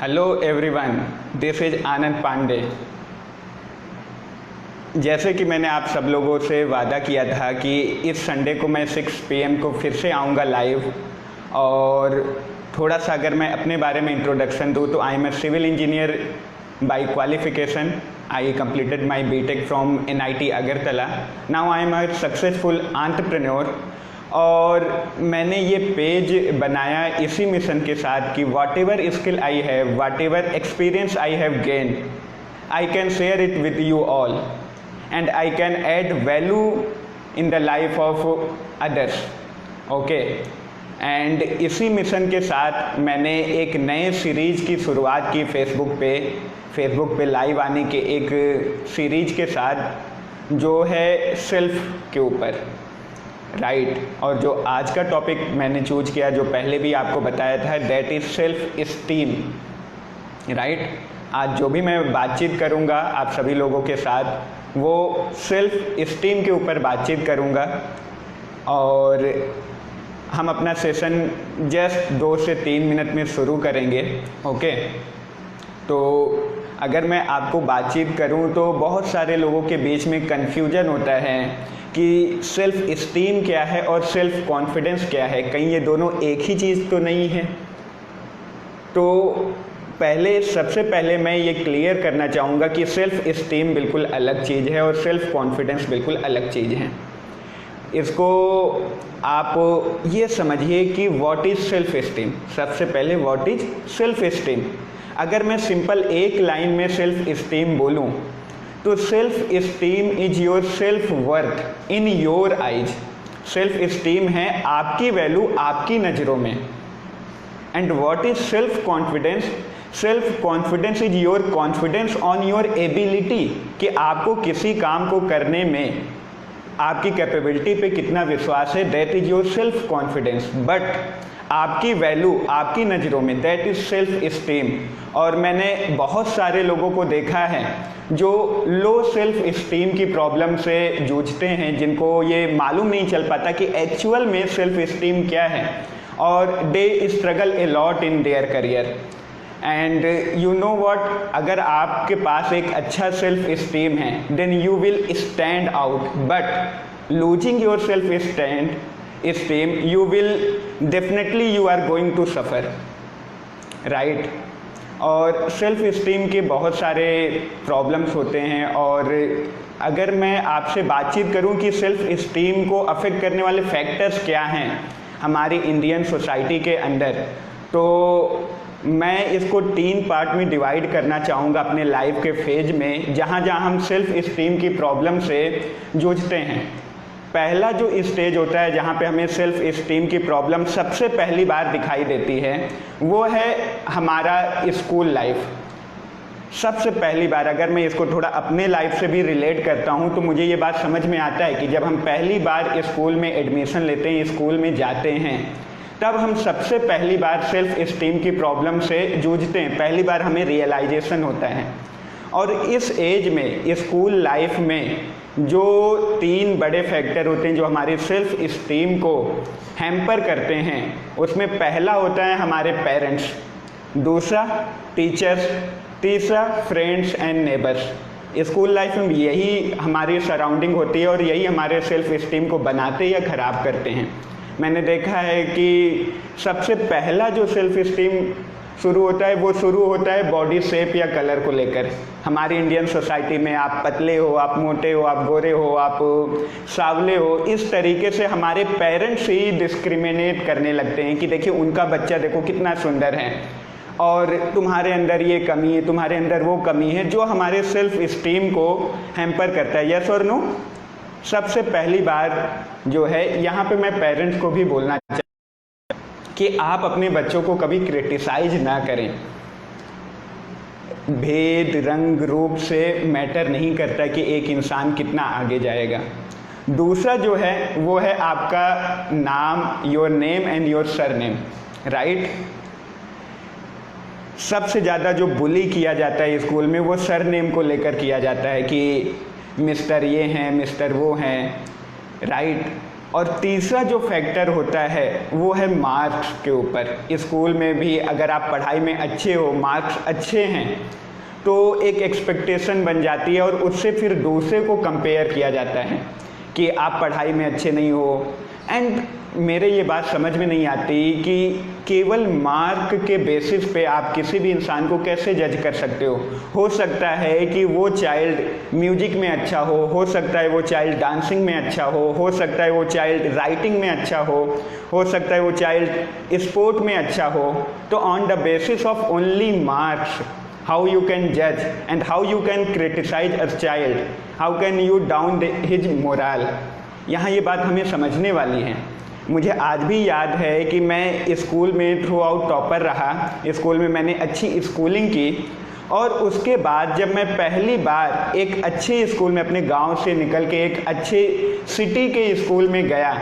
Hello everyone, this is आनंद पांडे। जैसे कि मैंने आप सब लोगों से वादा किया था कि इस संडे को मैं 6 PM को फिर से आऊँगा लाइव। और थोड़ा सा अगर मैं अपने बारे में इंट्रोडक्शन दूँ तो I am a civil engineer by qualification. I completed my BTech from NIT Agartala. Now I am a successful entrepreneur. और मैंने ये पेज बनाया इसी मिशन के साथ कि what ever skill I have, what ever experience I have gain, I can share it with you all and I can add value in the life of others. Okay, and इसी mission के साथ मैंने एक नए series की शुरुआत की Facebook पे लाइव आने के एक सीरीज के साथ, जो है सेल्फ के ऊपर, राइट। और जो आज का टॉपिक मैंने चूज किया, जो पहले भी आपको बताया था, that is self esteem, right. आज जो भी मैं बातचीत करूँगा आप सभी लोगों के साथ, वो सेल्फ इस्टीम के ऊपर बातचीत करूँगा। और हम अपना सेशन जस्ट 2 से 3 मिनट में शुरू करेंगे। ओके, तो अगर मैं आपको बातचीत करूं तो बहुत सारे लोगों के बीच में कन्फ्यूजन होता है कि सेल्फ इस्टीम क्या है और सेल्फ कॉन्फिडेंस क्या है, कहीं ये दोनों एक ही चीज़ तो नहीं है। तो सबसे पहले मैं ये क्लियर करना चाहूँगा कि सेल्फ इस्टीम बिल्कुल अलग चीज़ है और सेल्फ कॉन्फिडेंस बिल्कुल अलग चीज़ है। इसको आप ये समझिए कि व्हाट इज़ सेल्फ इस्टीम। सबसे पहले व्हाट इज़ सेल्फ इस्टीम। अगर मैं सिंपल एक लाइन में सेल्फ इस्टीम बोलूं तो self esteem is your self worth in your eyes. Self esteem है आपकी वैल्यू आपकी नज़रों में। And what is self confidence? Self confidence is your confidence on your ability, कि आपको किसी काम को करने में आपकी कैपेबिलिटी पे कितना विश्वास है, that is your self confidence. But आपकी वैल्यू आपकी नज़रों में, दैट इज सेल्फ इस्टीम। और मैंने बहुत सारे लोगों को देखा है जो लो सेल्फ इस्टीम की प्रॉब्लम से जूझते हैं, जिनको ये मालूम नहीं चल पाता कि एक्चुअल में सेल्फ इस्टीम क्या है, और they struggle a lot in their career. And you know what, अगर आपके पास एक अच्छा सेल्फ इस्टीम है then you will stand out, but losing your self esteem you will definitely you are going to suffer, right। और self esteem के बहुत सारे प्रॉब्लम्स होते हैं। और अगर मैं आपसे बातचीत करूं कि सेल्फ इस्टीम को अफेक्ट करने वाले फैक्टर्स क्या हैं हमारी इंडियन सोसाइटी के अंदर, तो मैं इसको 3 पार्ट में डिवाइड करना चाहूँगा अपने लाइफ के फेज में, जहाँ हम सेल्फ इस्टीम की प्रॉब्लम से जूझते हैं। पहला जो स्टेज होता है जहाँ पे हमें सेल्फ इस्टीम की प्रॉब्लम सबसे पहली बार दिखाई देती है, वो है हमारा स्कूल लाइफ। सबसे पहली बार अगर मैं इसको थोड़ा अपने लाइफ से भी रिलेट करता हूँ तो मुझे ये बात समझ में आता है कि जब हम पहली बार स्कूल में एडमिशन लेते हैं, स्कूल में जाते हैं, तब हम सबसे पहली बार सेल्फ इस्टीम की प्रॉब्लम से जूझते हैं। पहली बार हमें रियलाइजेशन होता है। और इस एज में, स्कूल लाइफ में, जो 3 बड़े फैक्टर होते हैं जो हमारी सेल्फ इस्टीम को हैम्पर करते हैं, उसमें पहला होता है हमारे पेरेंट्स, दूसरा टीचर्स, तीसरा friends and neighbours. School life में यही हमारी सराउंडिंग होती है और यही हमारे सेल्फ इस्टीम को बनाते या ख़राब करते हैं। मैंने देखा है कि सबसे पहला जो सेल्फ इस्टीम शुरू होता है, वो शुरू होता है बॉडी शेप या कलर को लेकर। हमारी इंडियन सोसाइटी में आप पतले हो, आप मोटे हो, आप गोरे हो, आप सावले हो, इस तरीके से हमारे पेरेंट्स ही डिस्क्रिमिनेट करने लगते हैं कि देखिए उनका बच्चा देखो कितना सुंदर है और तुम्हारे अंदर ये कमी है, तुम्हारे अंदर वो कमी है, जो हमारे सेल्फ इस्टीम को हैम्पर करता है। यस और नो? सबसे पहली बार जो है, यहाँ पे मैं पेरेंट्स को भी बोलना चाहता कि आप अपने बच्चों को कभी क्रिटिसाइज ना करें। भेद, रंग, रूप से मैटर नहीं करता कि एक इंसान कितना आगे जाएगा। दूसरा जो है वो है आपका नाम, your name and your surname, right. सबसे ज़्यादा जो बुली किया जाता है स्कूल में वो सरनेम को लेकर किया जाता है कि मिस्टर ये हैं, मिस्टर वो हैं, राइट। और तीसरा जो फैक्टर होता है वो है मार्क्स के ऊपर। स्कूल में भी अगर आप पढ़ाई में अच्छे हो, मार्क्स अच्छे हैं, तो एक एक्सपेक्टेशन बन जाती है और उससे फिर दूसरे को कंपेयर किया जाता है कि आप पढ़ाई में अच्छे नहीं हो। एंड मेरे ये बात समझ में नहीं आती कि केवल मार्क के बेसिस पे आप किसी भी इंसान को कैसे जज कर सकते हो सकता है कि वो चाइल्ड म्यूजिक में अच्छा हो सकता है वो चाइल्ड डांसिंग में अच्छा हो सकता है वो चाइल्ड राइटिंग में अच्छा हो सकता है वो चाइल्ड स्पोर्ट में अच्छा हो। तो on the basis of only marks how you can judge and how you can criticize a child, how can you down his moral। यहाँ ये बात हमें समझने वाली है। मुझे आज भी याद है कि मैं स्कूल में थ्रू आउट टॉपर रहा, स्कूल में मैंने अच्छी स्कूलिंग की और उसके बाद जब मैं पहली बार एक अच्छे स्कूल में अपने गांव से निकल के एक अच्छे सिटी के स्कूल में गया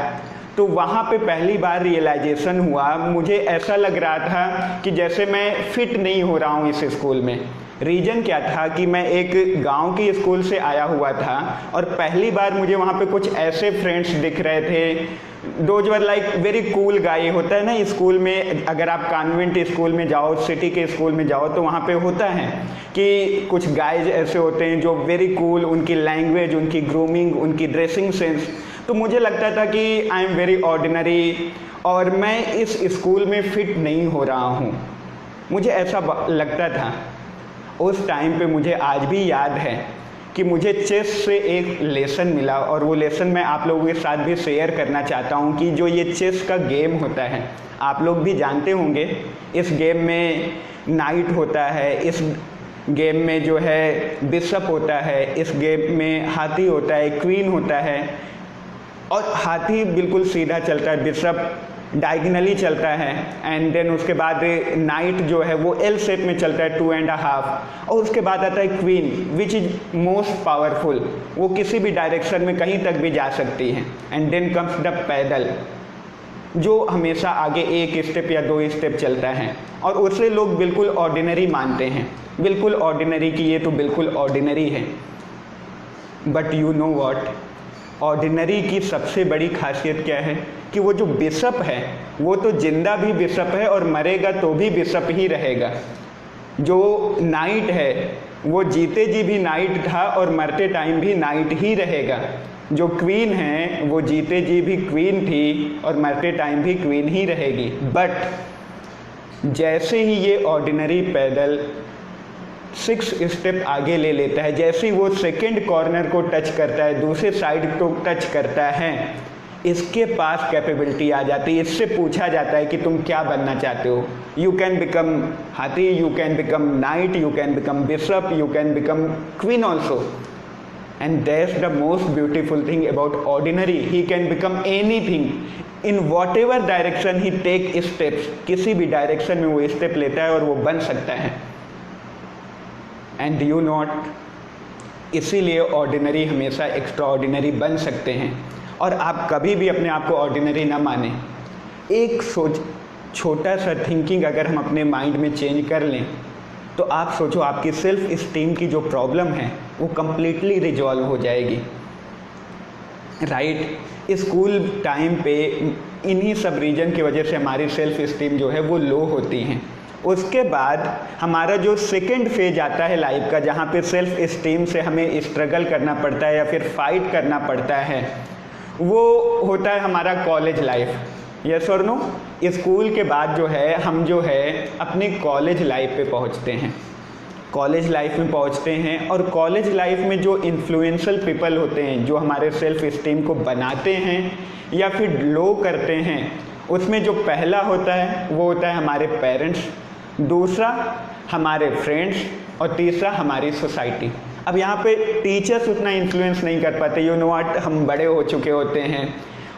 तो वहाँ पे पहली बार रियलाइजेशन हुआ, मुझे ऐसा लग रहा था कि जैसे मैं फिट नहीं हो रहा हूँ इस स्कूल में। रीज़न क्या था कि मैं एक गांव की स्कूल से आया हुआ था और पहली बार मुझे वहाँ पे कुछ ऐसे फ्रेंड्स दिख रहे थे, those were like very cool guy. होता है ना स्कूल में, अगर आप कॉन्वेंट स्कूल में जाओ, सिटी के स्कूल में जाओ तो वहाँ पे होता है कि कुछ गाइज ऐसे होते हैं जो वेरी कूल, उनकी लैंग्वेज, उनकी ग्रूमिंग, उनकी ड्रेसिंग सेंस। तो मुझे लगता था कि आई एम वेरी ऑर्डिनरी और मैं इस स्कूल में फिट नहीं हो रहा हूँ, मुझे ऐसा लगता था। उस टाइम पे मुझे आज भी याद है कि मुझे चेस से एक लेसन मिला और वो लेसन मैं आप लोगों के साथ भी शेयर करना चाहता हूँ कि जो ये चेस का गेम होता है, आप लोग भी जानते होंगे, इस गेम में नाइट होता है, इस गेम में जो है बिशप होता है, इस गेम में हाथी होता है, क्वीन होता है और हाथी बिल्कुल सीधा चलता है, बिशप डायगनली चलता है एंड देन उसके बाद नाइट जो है वो एल शेप में चलता है 2.5 और उसके बाद आता है queen which is most powerful, वो किसी भी डायरेक्शन में कहीं तक भी जा सकती है। एंड देन कम्स द पैदल जो हमेशा आगे एक स्टेप या 2 स्टेप चलता है और उसे लोग बिल्कुल ऑर्डिनरी मानते हैं, बिल्कुल ऑर्डिनरी कि ये तो बिल्कुल ऑर्डिनरी है। But you know what, ordinary की सबसे बड़ी खासियत क्या है कि वो जो बिशप है वो तो जिंदा भी बिशप है और मरेगा तो भी बिशप ही रहेगा। जो नाइट है वो जीते जी भी नाइट था और मरते टाइम भी नाइट ही रहेगा। जो क्वीन है वो जीते जी भी क्वीन थी और मरते टाइम भी क्वीन ही रहेगी। बट जैसे ही ये ऑर्डिनरी पैदल 6 स्टेप आगे ले लेता है, जैसे ही वो सेकेंड कॉर्नर को टच करता है, दूसरे साइड को टच करता है, इसके पास कैपेबिलिटी आ जाती है। इससे पूछा जाता है कि तुम क्या बनना चाहते हो। यू कैन बिकम हाथी, you can become knight, you can become bishop, you can become queen also. And that's the most beautiful thing about ordinary, he can become anything in whatever direction he take steps. किसी भी direction में वो step लेता है और वो बन सकता है। एंड यू नॉट, इसीलिए ऑर्डिनरी हमेशा एक्स्ट्रा ऑर्डिनरी बन सकते हैं। और आप कभी भी अपने आप को ऑर्डिनरी ना माने। एक छोटा सा थिंकिंग अगर हम अपने माइंड में चेंज कर लें तो आप सोचो आपकी सेल्फ इस्टीम की जो प्रॉब्लम है वो कम्प्लीटली रिजॉल्व हो जाएगी। राइट, स्कूल टाइम पे इन्हीं सब रीजन की वजह से हमारी सेल्फ इस्टीम जो है वो लो होती हैं। उसके बाद हमारा जो सेकेंड फेज आता है लाइफ का, जहाँ पे सेल्फ इस्टीम से हमें स्ट्रगल करना पड़ता है या फिर फाइट करना पड़ता है, वो होता है हमारा कॉलेज लाइफ। यस और नो, स्कूल के बाद जो है हम जो है अपने कॉलेज लाइफ पे पहुँचते हैं। कॉलेज लाइफ में पहुँचते हैं और कॉलेज लाइफ में जो इन्फ्लुएंशियल पीपल होते हैं, जो हमारे सेल्फ इस्टीम को बनाते हैं या फिर लो करते हैं, उसमें जो पहला होता है वो होता है हमारे पेरेंट्स, दूसरा हमारे फ्रेंड्स और तीसरा हमारी सोसाइटी। अब यहाँ पे टीचर्स उतना इन्फ्लुएंस नहीं कर पाते। यू नो व्हाट, हम बड़े हो चुके होते हैं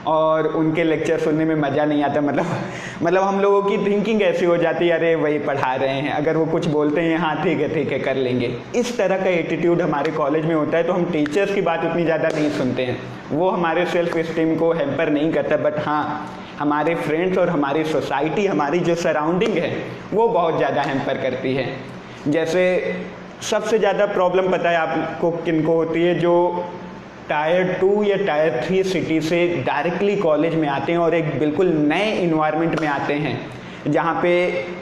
और उनके लेक्चर सुनने में मज़ा नहीं आता। मतलब हम लोगों की थिंकिंग ऐसी हो जाती है, अरे वही पढ़ा रहे हैं, अगर वो कुछ बोलते हैं हाँ ठीक है कर लेंगे। इस तरह का एटीट्यूड हमारे कॉलेज में होता है। तो हम टीचर्स की बात उतनी ज़्यादा नहीं सुनते हैं, वो हमारे सेल्फ इस्टीम को हैम्पर नहीं करता। बट हाँ, हमारे फ्रेंड्स और हमारी सोसाइटी, हमारी जो सराउंडिंग है वो बहुत ज़्यादा हैम्पर करती है। जैसे सबसे ज़्यादा प्रॉब्लम पता है आपको किनको होती है? जो टायर 2 या टायर 3 सिटी से डायरेक्टली कॉलेज में आते हैं और एक बिल्कुल नए इन्वायरमेंट में आते हैं जहाँ पे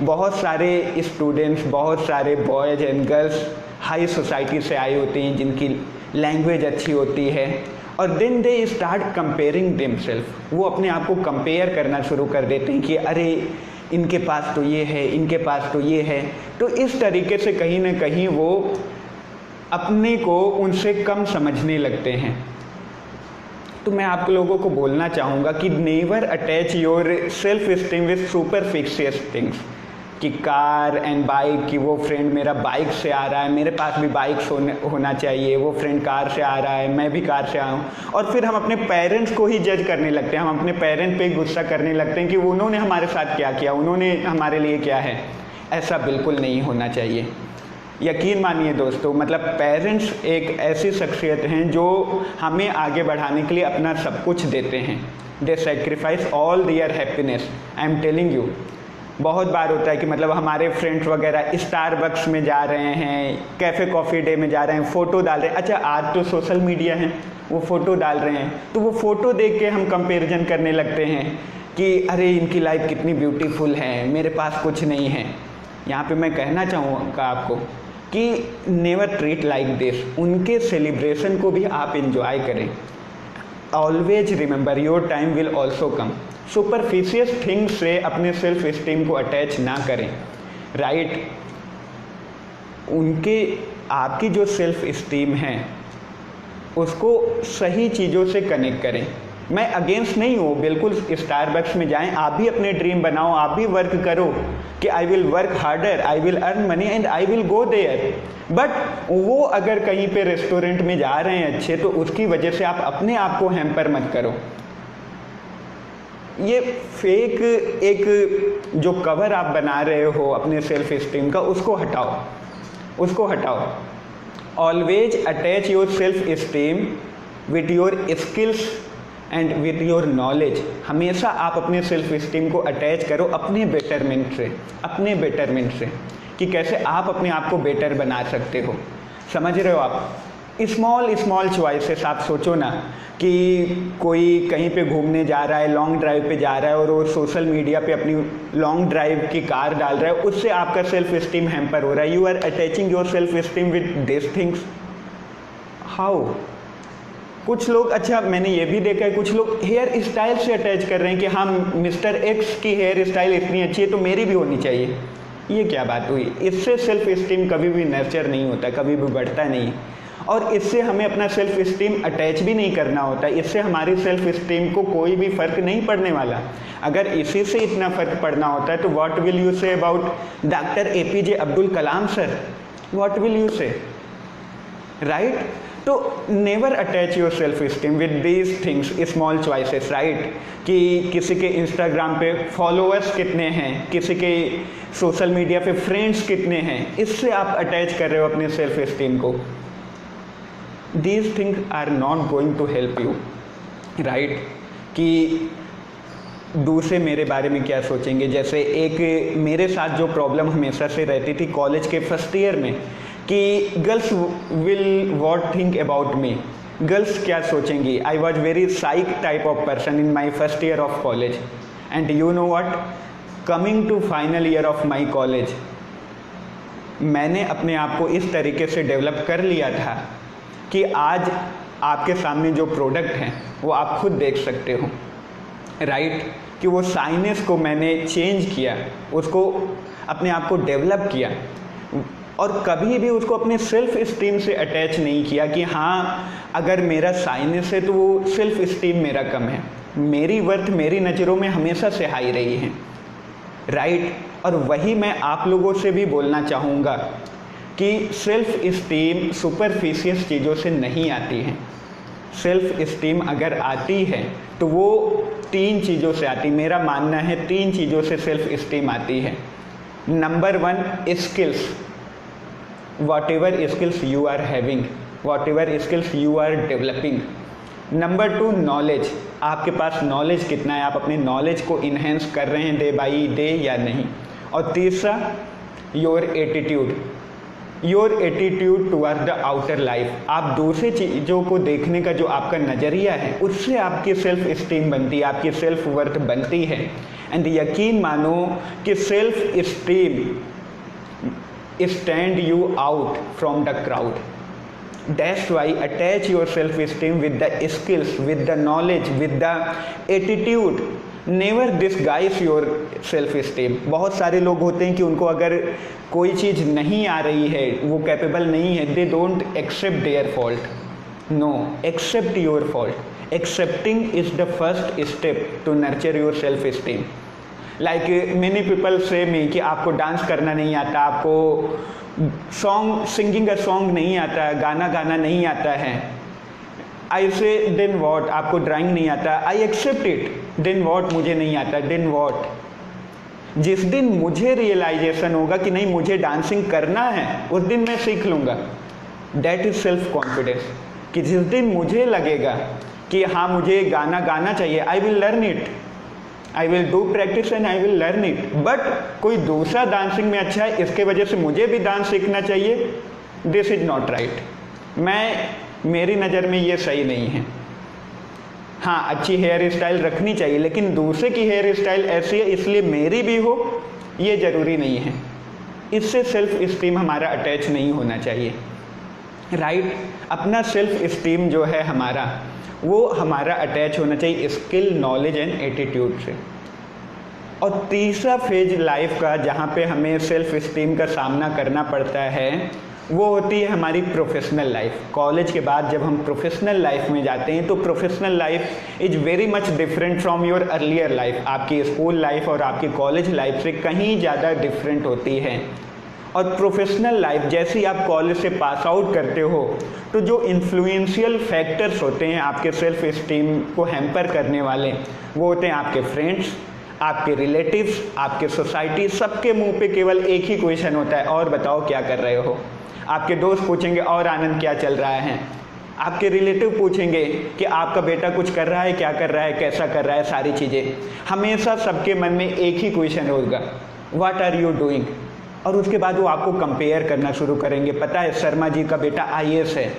बहुत सारे स्टूडेंट्स, बहुत सारे boys and girls high society से आए होते हैं जिनकी लैंग्वेज अच्छी होती है, और then they start comparing themselves. वो अपने आप को कंपेयर करना शुरू कर देते हैं कि अरे इनके पास तो ये है, इनके पास तो ये है। तो इस तरीके से कहीं ना कहीं वो अपने को उनसे कम समझने लगते हैं। तो मैं आप लोगों को बोलना चाहूँगा कि never attach your self esteem with superficial things, कि कार एंड बाइक, कि वो फ्रेंड मेरा बाइक से आ रहा है, मेरे पास भी बाइक्स होना चाहिए, वो फ्रेंड कार से आ रहा है, मैं भी कार से आया हूँ। और फिर हम अपने पेरेंट्स को ही जज करने लगते हैं, हम अपने पेरेंट्स पे गुस्सा करने लगते हैं कि उन्होंने हमारे साथ क्या किया, उन्होंने हमारे लिए क्या है। ऐसा बिल्कुल नहीं होना चाहिए। यकीन मानिए दोस्तों, मतलब पेरेंट्स एक ऐसी शख्सियत हैं जो हमें आगे बढ़ाने के लिए अपना सब कुछ देते हैं। दे sacrifice all their happiness. I am telling you, बहुत बार होता है कि मतलब हमारे फ्रेंड्स वगैरह स्टारबक्स में जा रहे हैं, कैफ़े कॉफ़ी डे में जा रहे हैं, फ़ोटो डाल रहे हैं। अच्छा, आज तो सोशल मीडिया है, वो फ़ोटो डाल रहे हैं, तो वो फ़ोटो देख के हम कंपैरिजन करने लगते हैं कि अरे इनकी लाइफ कितनी ब्यूटीफुल है, मेरे पास कुछ नहीं है। यहाँ पे मैं कहना चाहूँगा आपको कि नेवर ट्रीट लाइक दिस। उनके सेलिब्रेशन को भी आप इंजॉय करें। Always remember your time will also come. Superficial things से अपने सेल्फ स्टीम को अटैच ना करें, राइट। उनके आपकी जो सेल्फ स्टीम है उसको सही चीज़ों से कनेक्ट करें। मैं अगेंस्ट नहीं हूँ, बिल्कुल स्टारबक्स में जाएं, आप भी अपने ड्रीम बनाओ, आप भी वर्क करो कि I will work harder, I will earn money and I will go there. But वो अगर कहीं पे रेस्टोरेंट में जा रहे हैं अच्छे, तो उसकी वजह से आप अपने आप को हैम्पर मत करो। ये फेक एक जो कवर आप बना रहे हो अपने सेल्फ स्टीम का, उसको हटाओ, उसको हटाओ। Always attach your self esteem with your skills and with your knowledge. हमेशा आप अपने सेल्फ स्टीम को अटैच करो अपने बेटरमेंट से, अपने बेटरमेंट से, कि कैसे आप अपने आप को बेटर बना सकते हो। समझ रहे हो आप? स्मॉल स्मॉल चॉइसेस आप सोचो ना, कि कोई कहीं पे घूमने जा रहा है, लॉन्ग ड्राइव पे जा रहा है, और वो सोशल मीडिया पे अपनी लॉन्ग ड्राइव की कार डाल रहा है, उससे आपका सेल्फ स्टीम हैम्पर हो रहा है। You are attaching your self esteem with this things. How? कुछ लोग, अच्छा मैंने ये भी देखा है, कुछ लोग हेयर स्टाइल से अटैच कर रहे हैं कि हाँ मिस्टर एक्स की हेयर स्टाइल इतनी अच्छी है तो मेरी भी होनी चाहिए। ये क्या बात हुई? इससे सेल्फ स्टीम कभी भी नर्चर नहीं होता, कभी भी बढ़ता नहीं। और इससे हमें अपना सेल्फ स्टीम अटैच भी नहीं करना होता, इससे हमारी सेल्फ स्टीम को कोई भी फ़र्क नहीं पड़ने वाला। अगर इसी से इतना फ़र्क पड़ना होता है तो what will you say about doctor APJ Abdul Kalam sir? What will you से, राइट? तो never attach your self esteem with these things, small choices, right. कि किसी के इंस्टाग्राम पे फॉलोअर्स कितने हैं, किसी के सोशल मीडिया पे फ्रेंड्स कितने हैं, इससे आप अटैच कर रहे हो अपने सेल्फ स्टीम को। These things are not going to help you, right? कि दूसरे मेरे बारे में क्या सोचेंगे। जैसे एक मेरे साथ जो प्रॉब्लम हमेशा से रहती थी कॉलेज के फर्स्ट ईयर में, कि girls will what think about me, girls क्या सोचेंगी। I was very psych type of person in my first year of college, and you know what, coming to final year of my college, मैंने अपने आप को इस तरीके से develop कर लिया था कि आज आपके सामने जो प्रोडक्ट हैं वो आप खुद देख सकते हो, राइट। कि वो साइनेस को मैंने चेंज किया, उसको अपने आप को डेवलप किया, और कभी भी उसको अपने सेल्फ स्टीम से अटैच नहीं किया कि हाँ अगर मेरा साइनेस है तो वो सेल्फ स्टीम मेरा कम है। मेरी वर्थ मेरी नज़रों में हमेशा से हाई रही है, राइट। और वही मैं आप लोगों से भी बोलना चाहूँगा कि सेल्फ स्टीम सुपरफिशियस चीज़ों से नहीं आती है। सेल्फ स्टीम अगर आती है तो वो 3 चीज़ों से आती, मेरा मानना है 3 चीज़ों से सेल्फ स्टीम आती है। Number 1, skills, whatever skills you are having, whatever skills you are developing. Number 2, knowledge, आपके पास नॉलेज कितना है, आप अपने नॉलेज को इन्हेंस कर रहे हैं डे बाई डे या नहीं। और तीसरा, your attitude, your attitude toward the outer life, आप दूसरी चीज़ों को देखने का जो आपका नज़रिया है उससे आपकी सेल्फ इस्टीम बनती है, आपकी सेल्फ वर्थ बनती है। एंड यकीन मानो कि self esteem stand you out from the crowd. That's why attach your self-esteem with the skills, with the knowledge, with the attitude. Never disguise your self-esteem. बहुत सारे लोग होते हैं कि उनको अगर कोई चीज़ नहीं आ रही है, वो कैपेबल नहीं है, they don't accept their fault. No, accept your fault. Accepting is the first step to nurture your self-esteem. Like many people say me कि आपको डांस करना नहीं आता, आपको सिंगिंग का सॉन्ग नहीं आता है, गाना गाना नहीं आता है। आई से देन वॉट, आपको ड्राइंग नहीं आता, I accept it. Then what, मुझे नहीं आता, देन वॉट। जिस दिन मुझे रियलाइजेशन होगा कि नहीं मुझे डांसिंग करना है, उस दिन मैं सीख लूँगा। That is self confidence. कि जिस दिन मुझे लगेगा कि हाँ मुझे गाना गाना चाहिए, I will learn it, I will do practice and I will learn it. But कोई दूसरा डांसिंग में अच्छा है, इसके वजह से मुझे भी डांस सीखना चाहिए, दिस इज नॉट राइट। मेरी नज़र में ये सही नहीं है। हाँ, अच्छी हेयर स्टाइल रखनी चाहिए, लेकिन दूसरे की हेयर स्टाइल ऐसी है इसलिए मेरी भी हो, ये ज़रूरी नहीं है। इससे सेल्फ इस्टीम हमारा अटैच नहीं होना चाहिए, राइट। अपना सेल्फ इस्टीम जो है हमारा, वो हमारा अटैच होना चाहिए स्किल, नॉलेज एंड एटीट्यूड से। और तीसरा फेज लाइफ का जहाँ पे हमें सेल्फ इस्टीम का सामना करना पड़ता है, वो होती है हमारी प्रोफेशनल लाइफ। कॉलेज के बाद जब हम प्रोफेशनल लाइफ में जाते हैं तो professional life is very much different from your earlier life. आपकी स्कूल लाइफ और आपकी कॉलेज लाइफ से कहीं ज़्यादा डिफरेंट होती है। और प्रोफेशनल लाइफ जैसे ही आप कॉलेज से पास आउट करते हो, तो जो इन्फ्लुएंशियल फैक्टर्स होते हैं आपके सेल्फ इस्टीम को हैम्पर करने वाले, वो होते हैं आपके फ्रेंड्स, आपके रिलेटिव्स, आपके सोसाइटी। सबके मुंह पे केवल एक ही क्वेश्चन होता है, और बताओ क्या कर रहे हो। आपके दोस्त पूछेंगे और आनंद क्या चल रहा है। आपके रिलेटिव पूछेंगे कि आपका बेटा कुछ कर रहा है, क्या कर रहा है, कैसा कर रहा है, सारी चीज़ें। हमेशा सबके मन में एक ही क्वेश्चन होगा, व्हाट आर यू डूइंग। और उसके बाद वो आपको कंपेयर करना शुरू करेंगे। पता है शर्मा जी का बेटा IAS है,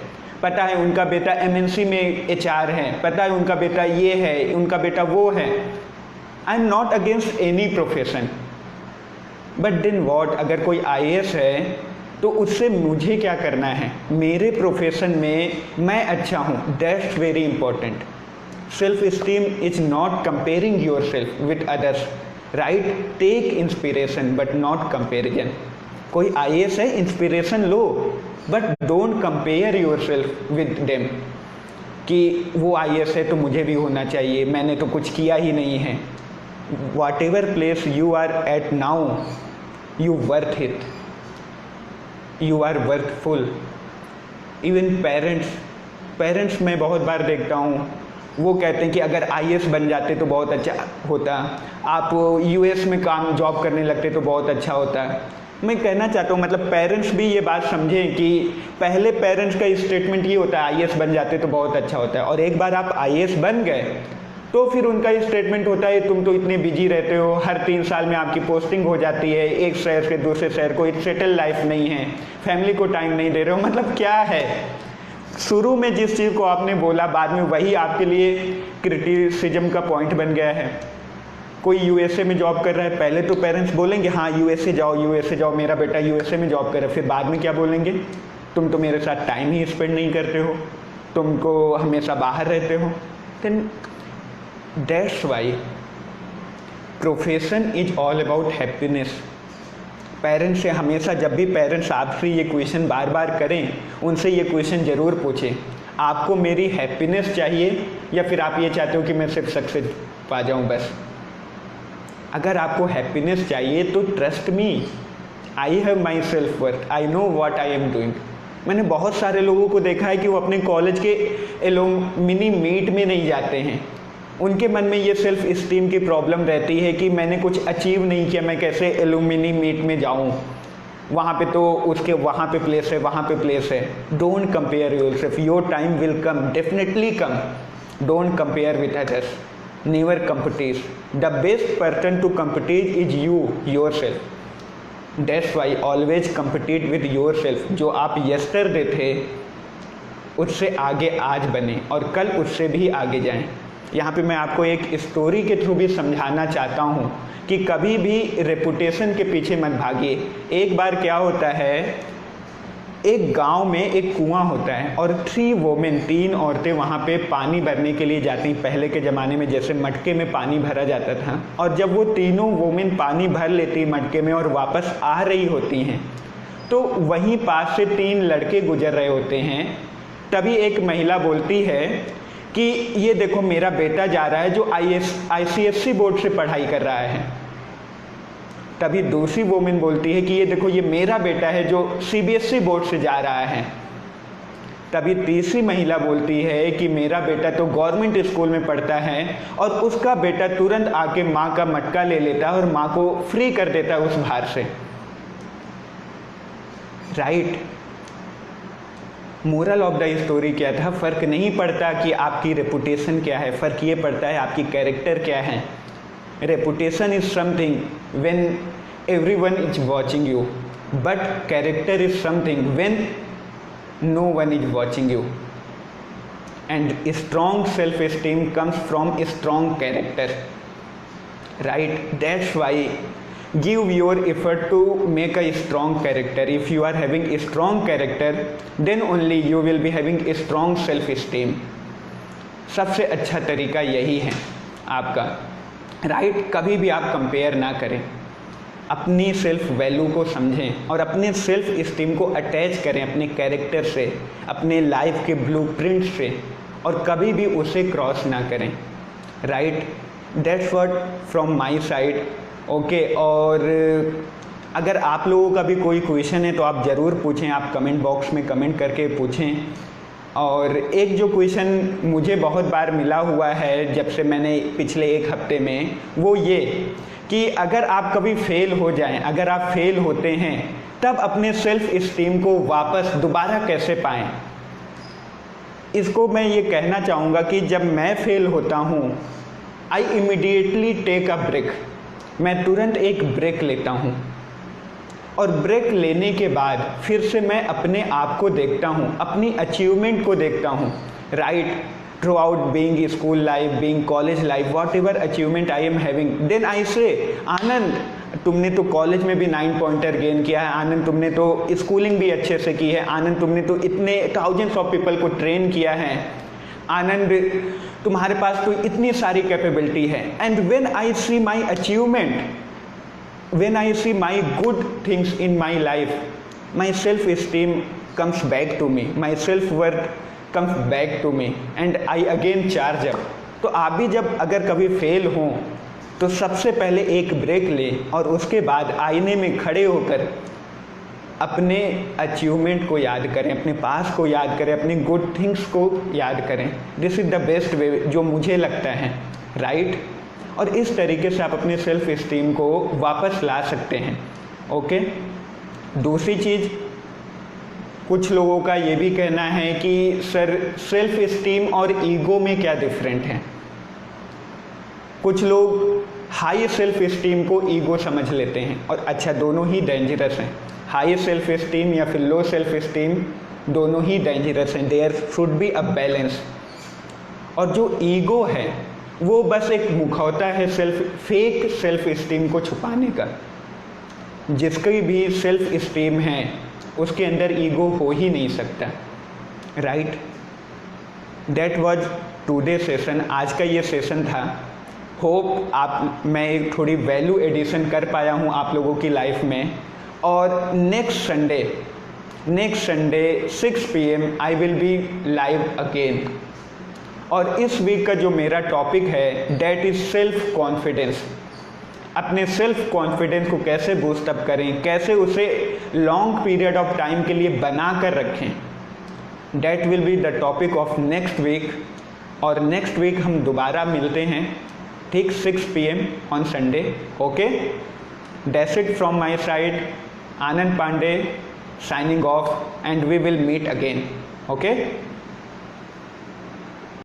पता है उनका बेटा MNC में HR है, पता है उनका बेटा ये है, उनका बेटा वो है। I am not against any profession, but then what, अगर कोई IAS है तो उससे मुझे क्या करना है, मेरे प्रोफेशन में मैं अच्छा हूँ, that's very important. Self esteem is not comparing your self with others, right. Take inspiration but not comparison. कोई IAS है, इंस्पिरेशन लो, but don't compare your self with them कि वो IAS है तो मुझे भी होना चाहिए, मैंने तो कुछ किया ही नहीं है। Whatever place you are at now, you worth it, you are worthful. Even parents मैं बहुत बार देखता हूँ, वो कहते हैं कि अगर IAS बन जाते तो बहुत अच्छा होता, आप US में जॉब करने लगते तो बहुत अच्छा होता। मैं कहना चाहता हूँ, मतलब पेरेंट्स भी ये बात समझें कि पहले पेरेंट्स का स्टेटमेंट ये होता है IAS बन जाते तो बहुत अच्छा होता है, और एक बार आप IAS बन गए तो फिर उनका स्टेटमेंट होता है तुम तो इतने बिजी रहते हो, हर 3 साल में आपकी पोस्टिंग हो जाती है, एक शहर से दूसरे शहर, कोई सेटल लाइफ नहीं है, फैमिली को टाइम नहीं दे रहे हो। मतलब क्या है, शुरू में जिस चीज़ को आपने बोला बाद में वही आपके लिए क्रिटिसिज्म का पॉइंट बन गया है। कोई USA में जॉब कर रहा है, पहले तो पेरेंट्स बोलेंगे हाँ USA जाओ, मेरा बेटा USA में जॉब कर रहा है। फिर बाद में क्या बोलेंगे, तुम तो मेरे साथ टाइम ही स्पेंड नहीं करते हो, तुमको हमेशा बाहर रहते हो। Then that's why profession is all about happiness. Parents से हमेशा, जब भी पेरेंट्स आपसे ये क्वेश्चन बार बार करें, उनसे ये क्वेश्चन ज़रूर पूछें, आपको मेरी हैप्पीनेस चाहिए या फिर आप ये चाहते हो कि मैं सिर्फ सक्सेस पा जाऊं बस। अगर आपको हैप्पीनेस चाहिए तो trust me, I have my self worth, I know what I am doing. मैंने बहुत सारे लोगों को देखा है कि वो अपने कॉलेज के एलुमनी मीट में नहीं जाते हैं, उनके मन में ये सेल्फ इस्टीम की प्रॉब्लम रहती है कि मैंने कुछ अचीव नहीं किया, मैं कैसे एलुमनी मीट में जाऊं, वहाँ पे तो उसके वहाँ पे प्लेस है, वहाँ पे प्लेस है। Don't compare yourself, your time will come, definitely come. Don't compare with others, never compete. The best person to compete is you yourself. That's why always compete with yourself. जो आप yesterday थे उससे आगे आज बने और कल उससे भी आगे जाएं। यहाँ पे मैं आपको एक स्टोरी के थ्रू भी समझाना चाहता हूँ कि कभी भी रेपुटेशन के पीछे मत भागिए। एक बार क्या होता है, एक गांव में एक कुआं होता है और 3 वोमेन 3 औरतें वहाँ पे पानी भरने के लिए जाती। पहले के ज़माने में जैसे मटके में पानी भरा जाता था, और जब वो तीनों वोमेन पानी भर लेती मटके में और वापस आ रही होती हैं, तो वहीं पास से 3 लड़के गुजर रहे होते हैं। तभी एक महिला बोलती है कि ये देखो मेरा बेटा जा रहा है जो ICSE बोर्ड से पढ़ाई कर रहा है। तभी दूसरी वोमेन बोलती है कि ये देखो ये मेरा बेटा है जो CBSE बोर्ड से जा रहा है। तभी तीसरी महिला बोलती है कि मेरा बेटा तो गवर्नमेंट स्कूल में पढ़ता है और उसका बेटा तुरंत आके माँ का मटका ले लेता है और माँ को फ्री कर देता है उस भार से। Right. Moral of the story क्या था? फ़र्क नहीं पड़ता कि आपकी रेपुटेशन क्या है, फ़र्क ये पड़ता है आपकी कैरेक्टर क्या है। Reputation is something when everyone is watching you, but character is something when no one is watching you. And strong self-esteem comes from strong character. Right? That's why give your effort to make a strong character. If you are having a strong character, then only you will be having a strong self-esteem. सबसे अच्छा तरीका यही है आपका। Right. कभी भी आप compare ना करें, अपनी सेल्फ वैल्यू को समझें और अपने सेल्फ इस्टीम को अटैच करें अपने कैरेक्टर से, अपने लाइफ के ब्लूप्रिंट से, और कभी भी उसे क्रॉस ना करें। Right. That's what from my side. Okay. और अगर आप लोगों का भी कोई क्वेश्चन है तो आप ज़रूर पूछें, आप कमेंट बॉक्स में कमेंट करके पूछें। और एक जो क्वेश्चन मुझे बहुत बार मिला हुआ है जब से मैंने पिछले 1 हफ्ते में, वो ये कि अगर आप कभी फेल हो जाएं, अगर आप फेल होते हैं, तब अपने सेल्फ इस्टीम को वापस दोबारा कैसे पाएं। इसको मैं ये कहना चाहूँगा कि जब मैं फेल होता हूँ, I immediately take a break. मैं तुरंत एक ब्रेक लेता हूँ और ब्रेक लेने के बाद फिर से मैं अपने आप को देखता हूँ, अपनी अचीवमेंट को देखता हूँ। Right. Throughout being school life, being college life, whatever achievement I am having, then I say Anand तुमने तो कॉलेज में भी 9 पॉइंटर गेन किया है, आनंद तुमने तो स्कूलिंग भी अच्छे से की है, आनंद तुमने तो इतने थाउजेंड्स ऑफ पीपल को ट्रेन किया है, आनंद तुम्हारे पास तो इतनी सारी कैपेबिलिटी है। And when I see my achievement, when I see my good things in my life, my self-esteem comes back to me, my self-worth comes back to me and I again charge up। तो आप भी जब अगर कभी fail हों तो सबसे पहले एक ब्रेक लें और उसके बाद आईने में खड़े होकर अपने अचीवमेंट को याद करें, अपने पास को याद करें, अपनी गुड थिंग्स को याद करें। This is the best way जो मुझे लगता है। राइट। और इस तरीके से आप अपने सेल्फ इस्टीम को वापस ला सकते हैं। ओके। दूसरी चीज़, कुछ लोगों का ये भी कहना है कि सर सेल्फ इस्टीम और ईगो में क्या डिफरेंट है। कुछ लोग हाई सेल्फ इस्टीम को ईगो समझ लेते हैं, और अच्छा दोनों ही डेंजरस हैं। हाई सेल्फ इस्टीम या फिर लो सेल्फ इस्टीम दोनों ही डेंजरस हैं। There should be a balance. और जो ईगो है वो बस एक मुखौटा है फेक सेल्फ इस्टीम को छुपाने का। जिसकी भी सेल्फ इस्टीम है उसके अंदर ईगो हो ही नहीं सकता। Right. That was today session. आज का ये सेशन था। होप मैं एक थोड़ी वैल्यू एडिशन कर पाया हूँ आप लोगों की लाइफ में। और next Sunday 6 PM I will be live again. और इस वीक का जो मेरा टॉपिक है डैट इज़ सेल्फ कॉन्फिडेंस। अपने सेल्फ कॉन्फिडेंस को कैसे बूस्ट अप करें, कैसे उसे लॉन्ग पीरियड ऑफ टाइम के लिए बना कर रखें, that will be the topic of next week. और नेक्स्ट वीक हम दोबारा मिलते हैं ठीक 6 PM on Sunday. Okay. That's it from my side. Anand Pandey signing off and we will meet again. Okay.